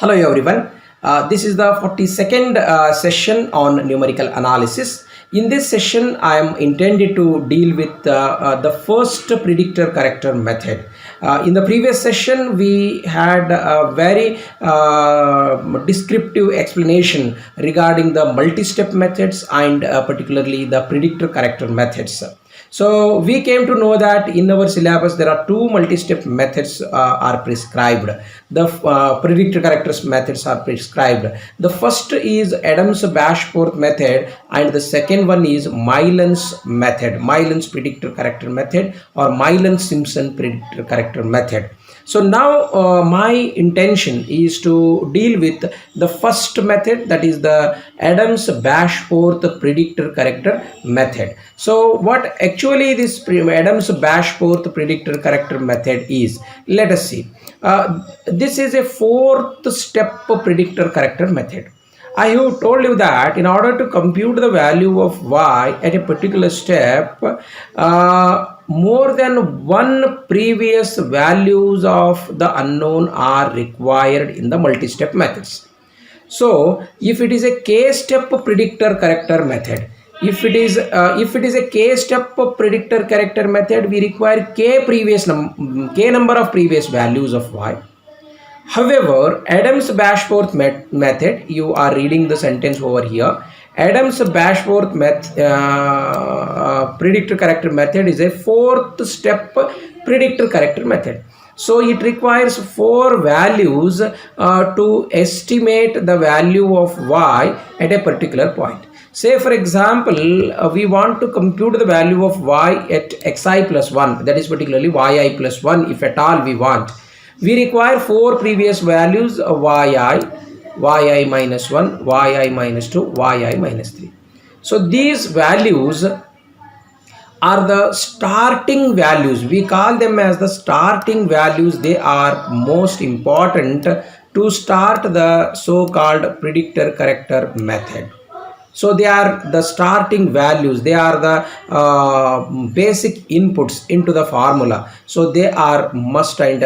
Hello everyone. This is the 42nd session on numerical analysis. In this session, I am intended to deal with the first predictor corrector method. In the previous session, we had a very descriptive explanation regarding the multi-step methods and particularly the predictor corrector methods. So we came to know that in our syllabus there are two multi-step methods are prescribed. The predictor correctors methods are prescribed. The first is Adams-Bashforth method and the second one is Mylan's method, Mylan's predictor corrector method or Mylan-Simpson predictor corrector method. So now my intention is to deal with the first method, that is the Adams-Bashforth predictor corrector method. So what actually this Adams-Bashforth predictor corrector method is, let us see. This is a fourth step predictor corrector method. I have told you that in order to compute the value of y at a particular step, more than one previous values of the unknown are required in the multi-step methods. So if it is a k-step predictor corrector method, if it is a k-step predictor corrector method, we require k number of previous values of y. However, Adams-Bashforth method, you are reading the sentence over here. Adams-Bashforth predictor corrector method is a fourth step predictor corrector method. So it requires four values to estimate the value of y at a particular point. Say for example, we want to compute the value of y at xi plus 1, that is particularly yi plus 1 if at all we want. We require four previous values of yi minus 1, yi minus 2, yi minus 3. So these values are the starting values. We call them as the starting values. They are most important to start the so-called predictor corrector method. So they are the starting values, they are the basic inputs into the formula. So they are must and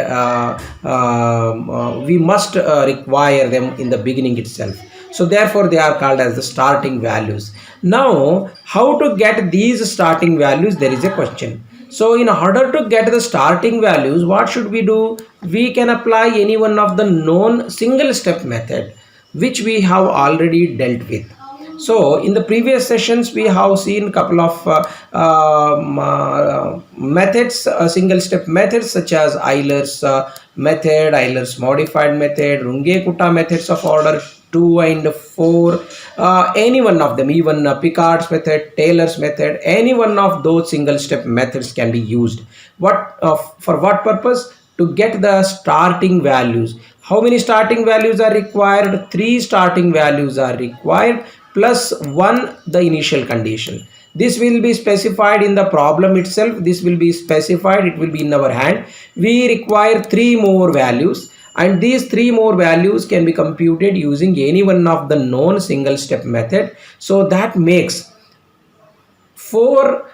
we must require them in the beginning itself. So therefore they are called as the starting values. Now how to get these starting values, there is a question. So in order to get the starting values, what should we do? We can apply any one of the known single step method which we have already dealt with. So in the previous sessions we have seen couple of methods, single step methods such as Euler's method, Euler's modified method, Runge-Kutta methods of order 2 and 4, any one of them, even Picard's method, Taylor's method, any one of those single step methods can be used. For what purpose? To get the starting values. How many starting values are required? 3 starting values are required plus 1 the initial condition. This will be specified in the problem itself. This will be specified, it will be in our hand. We require 3 more values and these 3 more values can be computed using any one of the known single step method. So that makes 4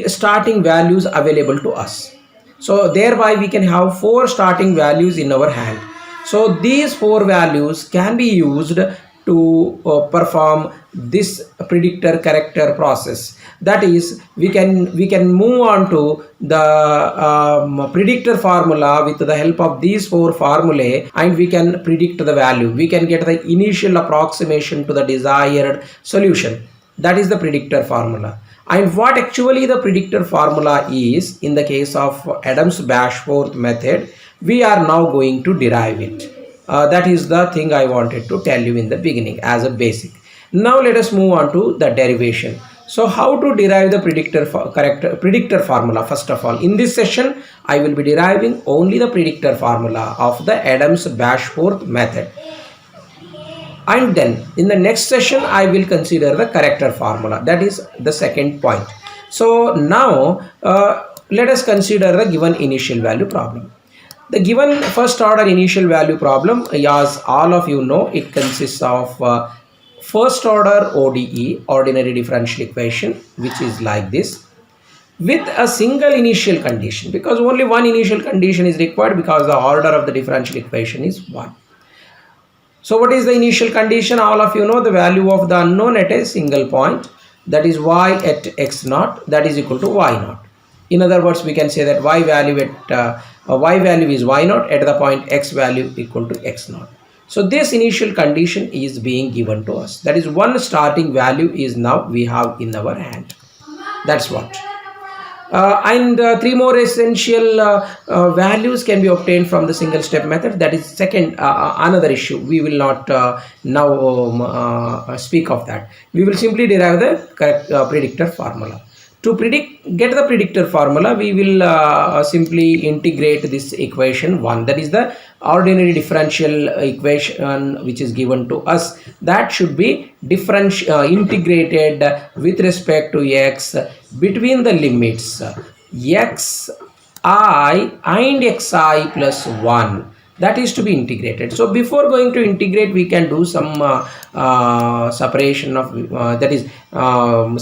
starting values available to us. So thereby we can have 4 starting values in our hand. So these 4 values can be used to perform this predictor corrector process. That is, we can move on to the predictor formula with the help of these 4 formulae, and we can predict the value. We can get the initial approximation to the desired solution. That is the predictor formula. And what actually the predictor formula is in the case of Adams-Bashforth method, we are now going to derive it. That is the thing I wanted to tell you in the beginning as a basic. Now let us move on to the derivation. So how to derive the predictor formula? First of all, in this session I will be deriving only the predictor formula of the Adams-Bashforth method. And then in the next session I will consider the corrector formula. That is the second point. So now let us consider the given initial value problem. The given first order initial value problem, as all of you know, it consists of first order ODE, ordinary differential equation, which is like this, with a single initial condition, because only one initial condition is required because the order of the differential equation is 1. So what is the initial condition? All of you know the value of the unknown at a single point, that is y at x naught, that is equal to y naught. In other words, we can say that y value at y value is y naught at the point x value equal to x naught. So this initial condition is being given to us. That is, one starting value is now we have in our hand. That's what. And three more essential values can be obtained from the single step method. That is second, another issue. We will not now speak of that. We will simply derive the correct predictor formula. To get the predictor formula, we will simply integrate this equation 1. That is the ordinary differential equation which is given to us. That should be integrated with respect to x between the limits xi and xi plus 1. That is to be integrated. So before going to integrate, we can do some separation of that is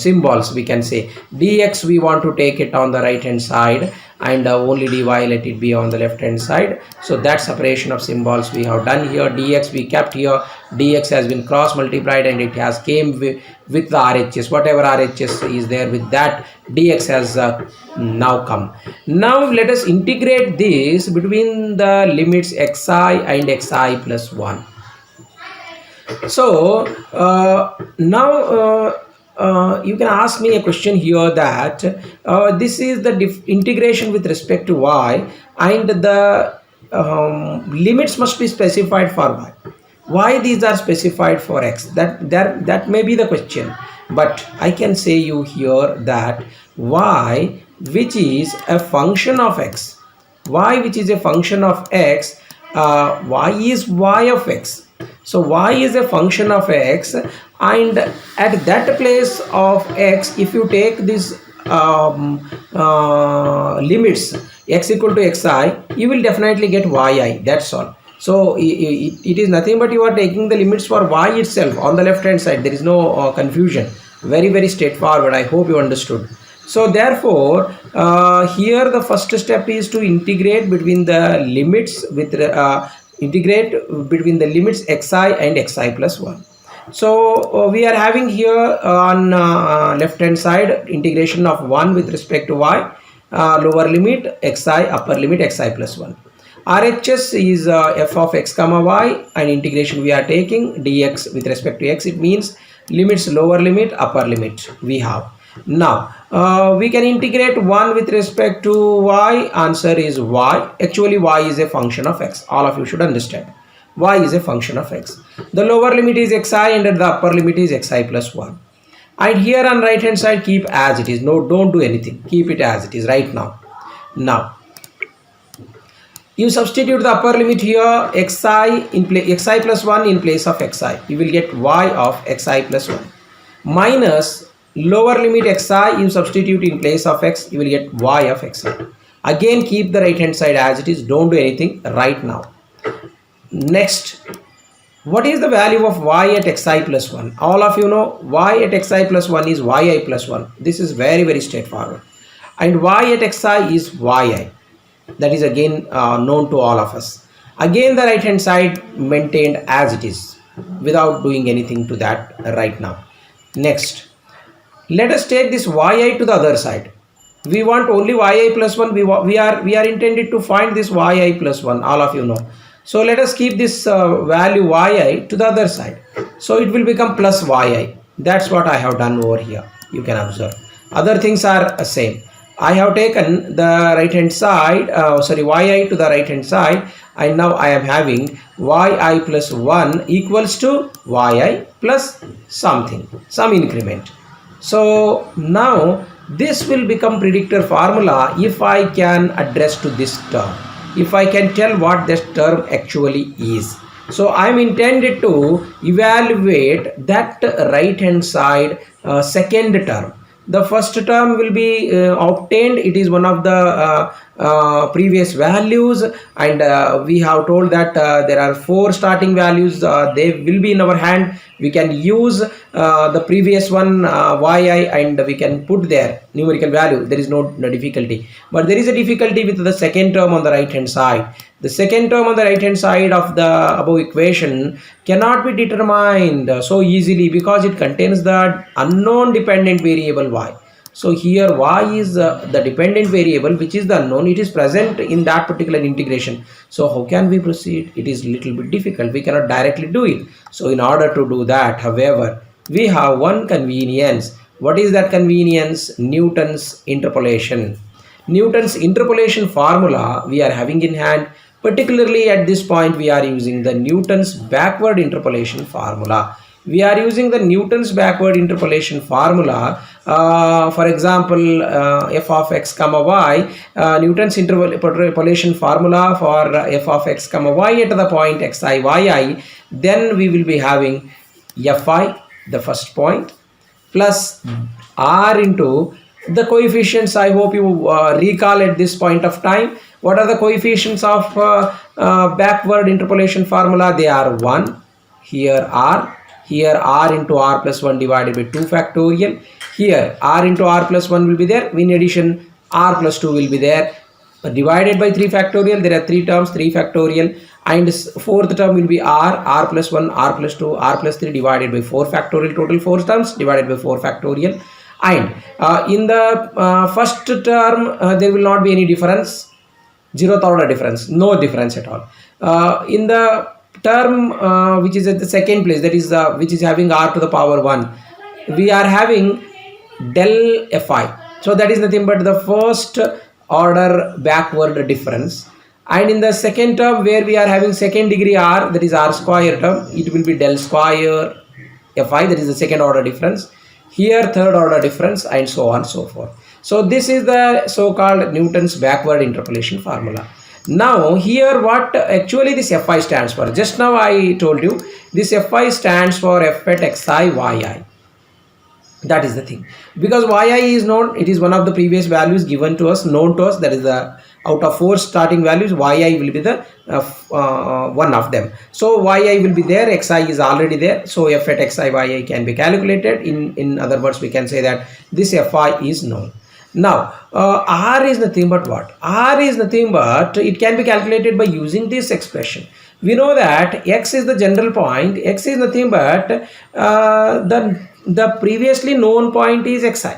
symbols. We can say dx, we want to take it on the right hand side, and only dy, let it be on the left hand side. So that separation of symbols we have done here. Dx we kept here, dx has been cross multiplied and it has came with the RHS, whatever RHS is there, with that dx has now come. Now let us integrate this between the limits xi and xi plus 1. So now you can ask me a question here that this is the integration with respect to y, and the limits must be specified for y. Why these are specified for x? That may be the question, but I can say you here that y, which is a function of x, y which is a function of x, y is y of x. So y is a function of x, and at that place of x, if you take this limits x equal to xi, you will definitely get yi. That's all. So it is nothing but you are taking the limits for y itself on the left hand side. There is no confusion. Very straightforward. I hope you understood. So therefore here the first step is to integrate between the limits with integrate between the limits xi and xi plus 1. So we are having here on left hand side integration of 1 with respect to y, lower limit xi, upper limit xi plus 1. RHS is f of x comma y, and integration we are taking dx with respect to x. It means limits lower limit, upper limit we have. Now we can integrate 1 with respect to y. Answer is y. Actually y is a function of x. All of you should understand. Y is a function of x. The lower limit is xi and the upper limit is xi plus 1. And here on right hand side, keep as it is. No, don't do anything. Keep it as it is right now. Now you substitute the upper limit here, xi in place, xi plus 1 in place of xi. You will get y of xi plus 1 minus lower limit xi, you substitute in place of x, you will get y of xi. Again keep the right hand side as it is. Don't do anything right now. Next, what is the value of y at xi plus 1? All of you know y at xi plus 1 is yi plus 1. This is very straightforward. And y at xi is yi. That is again known to all of us. Again the right hand side maintained as it is without doing anything to that right now. Next, let us take this yi to the other side. We want only yi plus 1. We are intended to find this yi plus 1. All of you know. So let us keep this value yi to the other side. So it will become plus yi. That's what I have done over here. You can observe. Other things are the same. I have taken the right hand side, yi to the right hand side, and now I am having yi plus 1 equals to yi plus something, some increment. So now this will become predictor formula if I can address to this term, if I can tell what this term actually is. So I am intended to evaluate that right hand side second term. The first term will be obtained. It is one of the previous values, and we have told that there are 4 starting values. They will be in our hand. We can use the previous one yi, and we can put there numerical value. There is no difficulty, but there is a difficulty with the second term on the right hand side. The second term on the right hand side of the above equation cannot be determined so easily because it contains the unknown dependent variable y. So here y is the dependent variable which is the unknown. It is present in that particular integration. So how can we proceed? It is little bit difficult. We cannot directly do it. So in order to do that, however, we have one convenience. What is that convenience? Newton's interpolation. Newton's interpolation formula we are having in hand. Particularly at this point, we are using the Newton's backward interpolation formula. We are using the Newton's backward interpolation formula. For example, f of x comma y, Newton's interpolation formula for f of x comma y at the point xi yi. Then we will be having fi, the first point, plus r into the coefficients. I hope you recall at this point of time. What are the coefficients of backward interpolation formula? They are 1, here r into r plus 1 divided by 2 factorial. Here r into r plus 1 will be there. In addition, r plus 2 will be there. Divided by 3 factorial, there are 3 terms, 3 factorial. And fourth term will be r plus 1, r plus 2, r plus 3 divided by 4 factorial. Total 4 terms divided by 4 factorial. And in the first term, there will not be any difference. Zeroth order difference, no difference at all. In the term which is at the second place, that is which is having r to the power 1, we are having del fi. So that is nothing but the first order backward difference. And in the second term where we are having second degree r, that is r square term, it will be del square fi, that is the second order difference. Here third order difference, and so on and so forth. So this is the so-called Newton's backward interpolation formula. Now here what actually this Fi stands for. Just now I told you this Fi stands for f at xi yi. That is the thing. Because yi is known, it is one of the previous values given to us, known to us, that is the out of 4 starting values, yi will be the one of them. So yi will be there, xi is already there. So f at xi yi can be calculated. In other words, we can say that this Fi is known. Now r is nothing but what? R is nothing but it can be calculated by using this expression. We know that x is the general point. X is nothing but the previously known point is xi,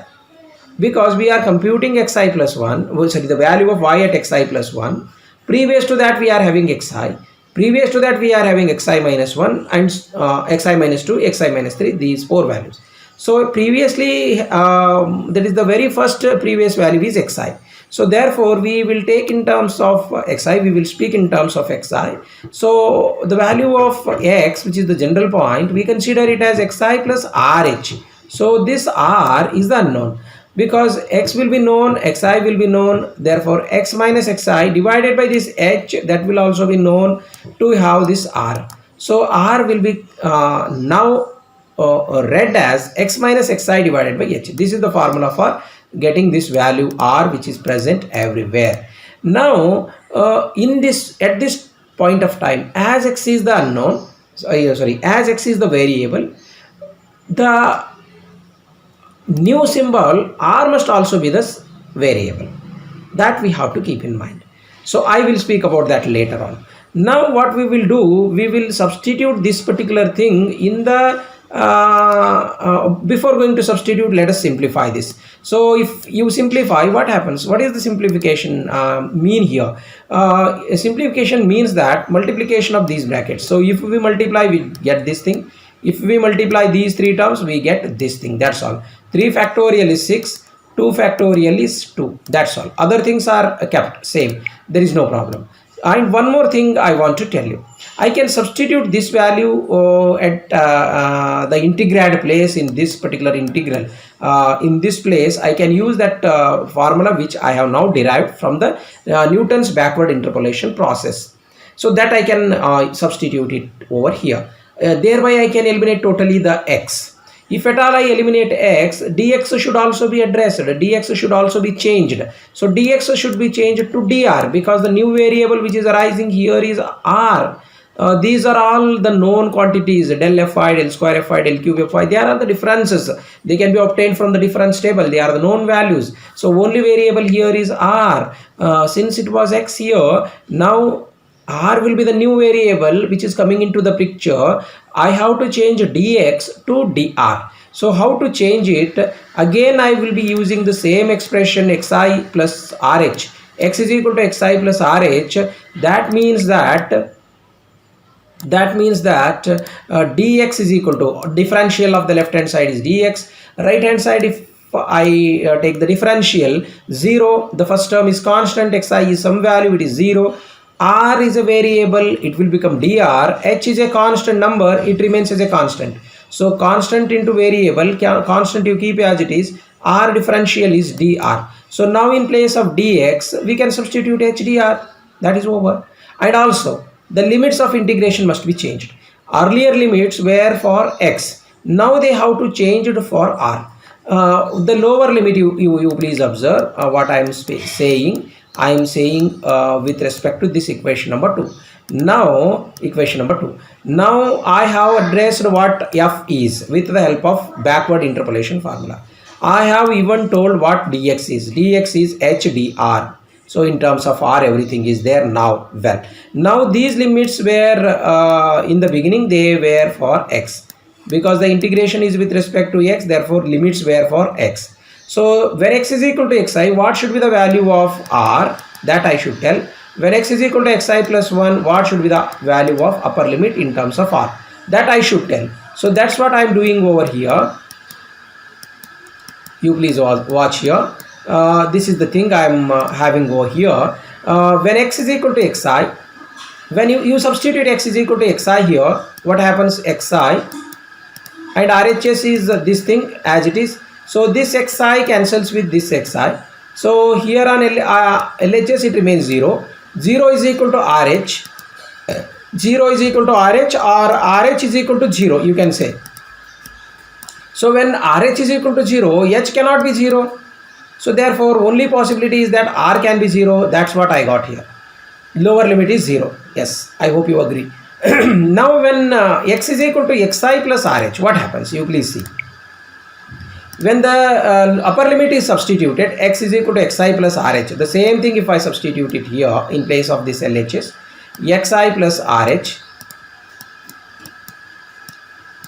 because we are computing xi plus 1, sorry, the value of y at xi plus 1. Previous to that we are having xi. Previous to that we are having xi minus 1 and xi minus 2, xi minus 3, these 4 values. So previously that is the very first previous value is xi. So therefore we will take in terms of xi, we will speak in terms of xi. So the value of x, which is the general point, we consider it as xi plus rh. So this r is the unknown. Because x will be known, xi will be known, therefore x minus xi divided by this h, that will also be known to have this r. So r will be now read as x minus xi divided by h. This is the formula for getting this value r, which is present everywhere. Now in this, at this point of time, as x is the unknown, as x is the variable, the new symbol r must also be this variable. That we have to keep in mind. So I will speak about that later on. Now what we will do, we will substitute this particular thing in the before going to substitute, let us simplify this. So if you simplify, what happens? What is the simplification mean here? Simplification means that multiplication of these brackets. So if we multiply, we get this thing. If we multiply these 3 terms, we get this thing. That's all. 3 factorial is 6, 2 factorial is 2. That's all. Other things are kept same. There is no problem. And one more thing I want to tell you. I can substitute this value at the integrand place in this particular integral. In this place, I can use that formula which I have now derived from the Newton's backward interpolation process. So that I can substitute it over here. Thereby I can eliminate totally the x. If at all I eliminate x, dx should also be addressed, dx should also be changed. So dx should be changed to dr, because the new variable which is arising here is r. These are all the known quantities, del fi, del square fi, del cube fi. They are all the differences. They can be obtained from the difference table. They are the known values. So only variable here is r. Since it was x here, now R will be the new variable which is coming into the picture. I have to change dx to dr. So how to change it? Again, I will be using the same expression xi plus rh. X is equal to xi plus rh. That means that dx is equal to differential of the left hand side is dx, right hand side if I take the differential 0, the first term is constant, xi is some value, it is 0, r is a variable, it will become dr, h is a constant number, it remains as a constant. So constant into variable, constant you keep as it is, r differential is dr. So now in place of dx we can substitute h dr, that is over. And also the limits of integration must be changed. Earlier limits were for x, now they have to change it for r. The lower limit, you please observe what I am saying. I am saying with respect to this equation number 2. Now equation number 2. Now I have addressed what f is with the help of backward interpolation formula. I have even told what dx is. Dx is h dr. So in terms of r, everything is there now. Well, now these limits were in the beginning they were for x, because the integration is with respect to x, therefore limits were for x. So when x is equal to xi, what should be the value of r? That I should tell. When x is equal to xi plus 1, what should be the value of upper limit in terms of r? That I should tell. So that's what I am doing over here. You please watch here. This is the thing I am having over here. When x is equal to xi, when you substitute x is equal to xi here, what happens? Xi and RHS is this thing as it is. So this xi cancels with this xi. So here on LHS it remains 0. 0 is equal to RH. 0 is equal to RH, or RH is equal to 0, you can say. So when RH is equal to 0, H cannot be 0. So therefore only possibility is that R can be 0. That's what I got here. Lower limit is 0. Yes, I hope you agree. Now when x is equal to xi plus rh, what happens? You please see. When the upper limit is substituted, x is equal to xi plus rh. The same thing if I substitute it here in place of this LHS, xi plus rh.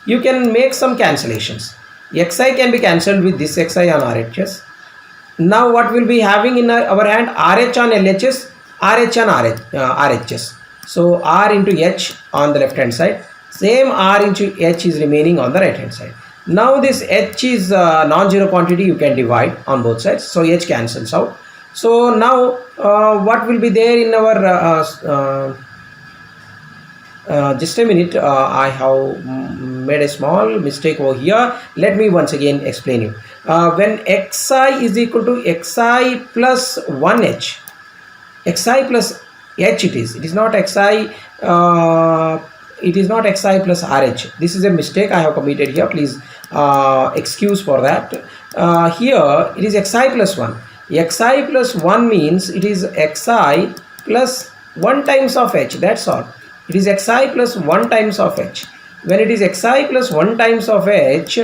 You can make some cancellations. Xi can be cancelled with this xi on RHS. Now what will be having in our hand? RH on LHS, RH on RHS. So R into H on the left hand side, same R into H is remaining on the right hand side. Now this H is non-zero quantity, you can divide on both sides, so H cancels out. So now what will be there in our just a minute, I have made a small mistake over here. Let me once again explain you. When xi is equal to xi plus 1h, xi plus h it is not xi, it is not xi plus rh. This is a mistake I have committed here, please excuse for that. Here it is xi plus 1. Xi plus 1 means it is xi plus 1 times of h, that's all. It is xi plus 1 times of h. When it is xi plus 1 times of h,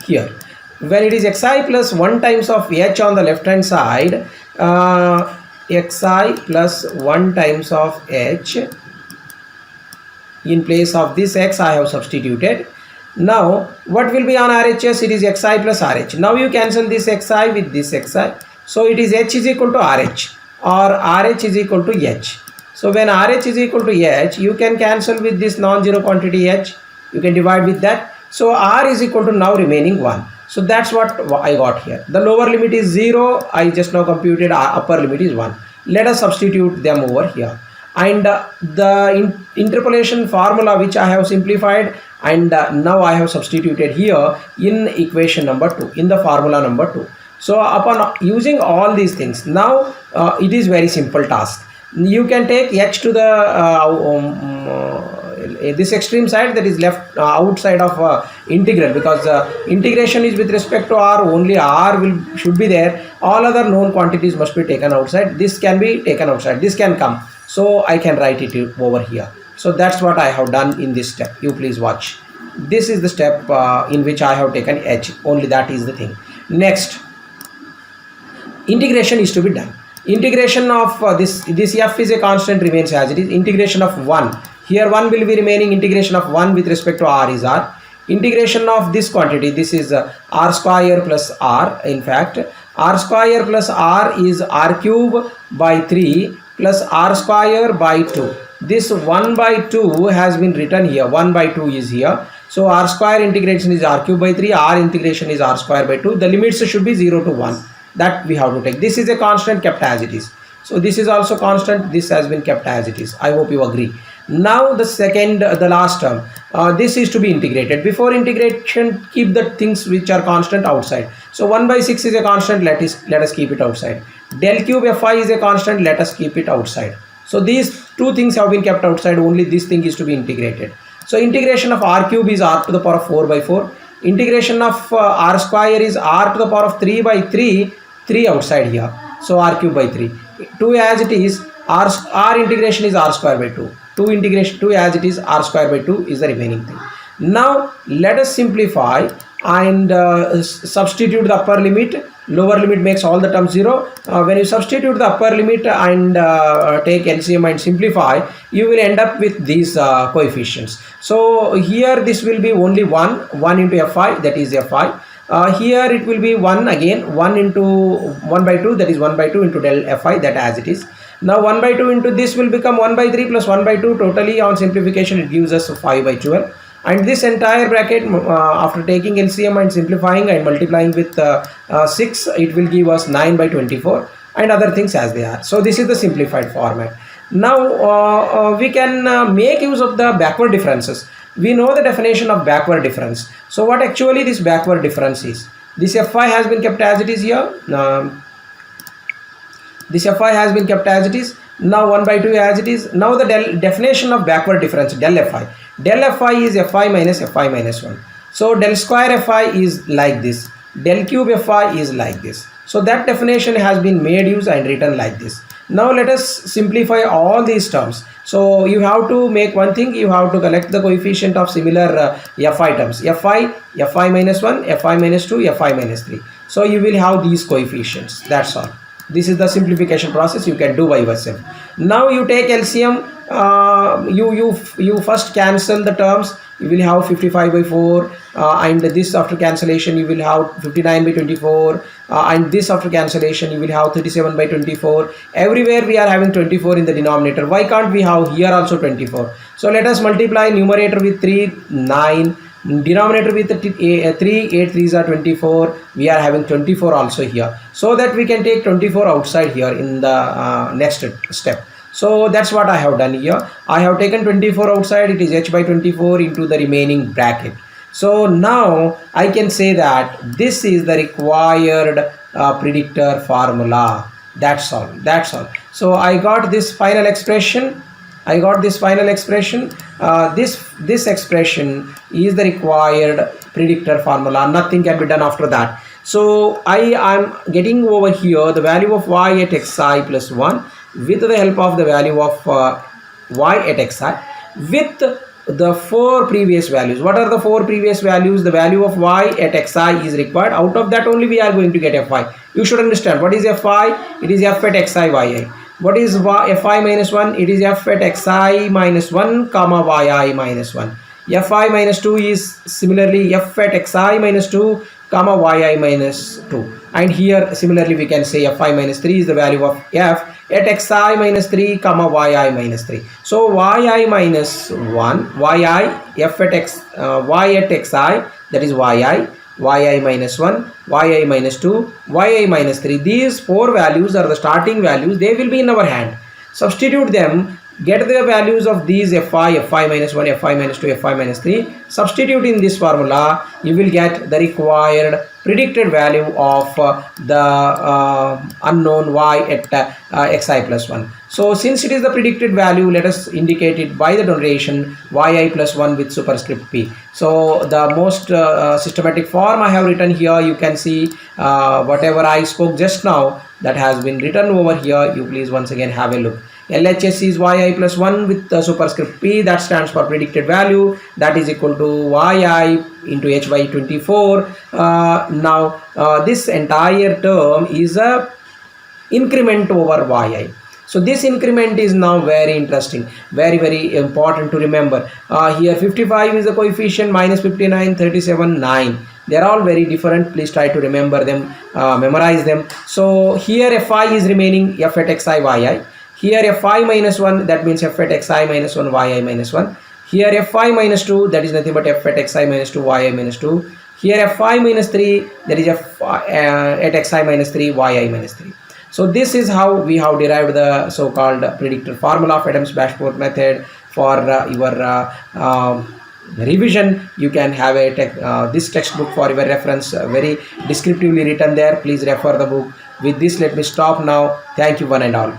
here, when it is xi plus 1 times of h on the left hand side, xi plus 1 times of h, in place of this x I have substituted. Now what will be on RHS? It is xi plus rh. Now you cancel this xi with this xi. So it is h is equal to RH, or RH is equal to h. So when RH is equal to h, you can cancel with this non-zero quantity h. You can divide with that. So R is equal to now remaining 1. So that's what I got here. The lower limit is 0. I just now computed. Upper limit is 1. Let us substitute them over here. And the interpolation formula which I have simplified, and now I have substituted here in equation number 2, in the formula number 2. So upon using all these things, now it is very simple task. You can take h to the this extreme side, that is left outside of integral, because integration is with respect to r, only r should be there, all other known quantities must be taken outside. This can be taken outside, this can come, so I can write it over here. So that's what I have done in this step. You please watch. This is the step in which I have taken h, only that is the thing. Next, integration is to be done. Integration of this f is a constant, remains as it is. Integration of 1, here 1 will be remaining. Integration of 1 with respect to r is r. Integration of this quantity, this is r square plus r. In fact, r square plus r is r cube by 3 plus r square by 2. This 1 by 2 has been written here, 1 by 2 is here. So r square integration is r cube by 3, r integration is r square by 2. The limits should be 0 to 1. That we have to take. This is a constant kept as it is. So this is also constant. This has been kept as it is. I hope you agree. Now the second, the last term. This is to be integrated. Before integration, keep the things which are constant outside. So 1 by 6 is a constant. Let us keep it outside. Del cube fi is a constant. Let us keep it outside. So these two things have been kept outside. Only this thing is to be integrated. So integration of r cube is r to the power of 4 by 4. Integration of r square is r to the power of 3 by 3. 3 outside here. So r cube by 3. 2 as it is. R integration is r square by 2. 2 integration 2 as it is, r square by 2 is the remaining thing. Now let us simplify and substitute the upper limit. Lower limit makes all the terms 0. When you substitute the upper limit and take LCM and simplify, you will end up with these coefficients. So here this will be only 1 into fi, that is fi. Here it will be 1 again, 1 into 1 by 2, that is 1 by 2 into del fi, that as it is. Now 1 by 2 into this will become 1 by 3 plus 1 by 2. Totally on simplification it gives us 5 by 12. And this entire bracket, after taking LCM and simplifying and multiplying with 6, it will give us 9 by 24 and other things as they are. So this is the simplified format. Now we can make use of the backward differences. We know the definition of backward difference. So what actually this backward difference is? This fi has been kept as it is here. This fi has been kept as it is. Now 1 by 2 as it is. Now the definition of backward difference, del fi. Del fi is fi minus 1. So del square fi is like this. Del cube fi is like this. So that definition has been made use and written like this. Now let us simplify all these terms. So you have to make one thing, you have to collect the coefficient of similar fi terms. Fi minus 1, fi minus 2, fi minus 3. So you will have these coefficients. That's all. This is the simplification process you can do by yourself. Now you take LCM, you first cancel the terms. You will have 55 by 4 and this after cancellation you will have 59 by 24 and this after cancellation you will have 37 by 24. Everywhere we are having 24 in the denominator. Why can't we have here also 24? So let us multiply numerator with 3, 9. Denominator with 3, 8 3s are 24. We are having 24 also here, so that we can take 24 outside here in the next step. So that's what I have done here. I have taken 24 outside. It is h by 24 into the remaining bracket. So now I can say that this is the required predictor formula. That's all. So I got this final expression. This expression is the required predictor formula. Nothing can be done after that. So I am getting over here the value of y at xi plus 1 with the help of the value of y at xi with the 4 previous values. What are the 4 previous values? The value of y at xi is required. Out of that only we are going to get fi. You should understand what is fi. It is f at xi yi. What is fi minus 1? It is f at xi minus 1 comma yi minus 1. Fi minus 2 is similarly f at xi minus 2 comma yi minus 2. And here similarly we can say fi minus 3 is the value of f at xi minus 3 comma yi minus 3. So yi minus 1, f at y at xi, that is yi minus 1, yi minus 2, yi minus 3. These 4 values are the starting values. They will be in our hand. Substitute them, get the values of these fi minus 1, fi minus 2, fi minus 3. Substitute in this formula, you will get the required predicted value of the unknown y at xi plus 1. So since it is the predicted value, let us indicate it by the notation yi plus 1 with superscript p. So the most systematic form I have written here, you can see whatever I spoke just now, that has been written over here. You please once again have a look. LHS is yi plus 1 with the superscript p, that stands for predicted value, that is equal to yi into h by 24. Now this entire term is a increment over yi. So this increment is now very interesting, very important to remember. Here 55 is the coefficient, minus 59, 37, 9. They are all very different. Please try to remember them, memorize them. So here fi is remaining, f at xi yi. Here fi minus 1, that means f at xi minus 1 yi minus 1. Here fi minus 2, that is nothing but f at xi minus 2 yi minus 2. Here fi minus 3, that is f at xi minus 3 yi minus 3. So this is how we have derived the so-called predictor formula of Adams-Bashforth method. For your revision, you can have this textbook for your reference, very descriptively written there. Please refer the book. With this, let me stop now. Thank you one and all.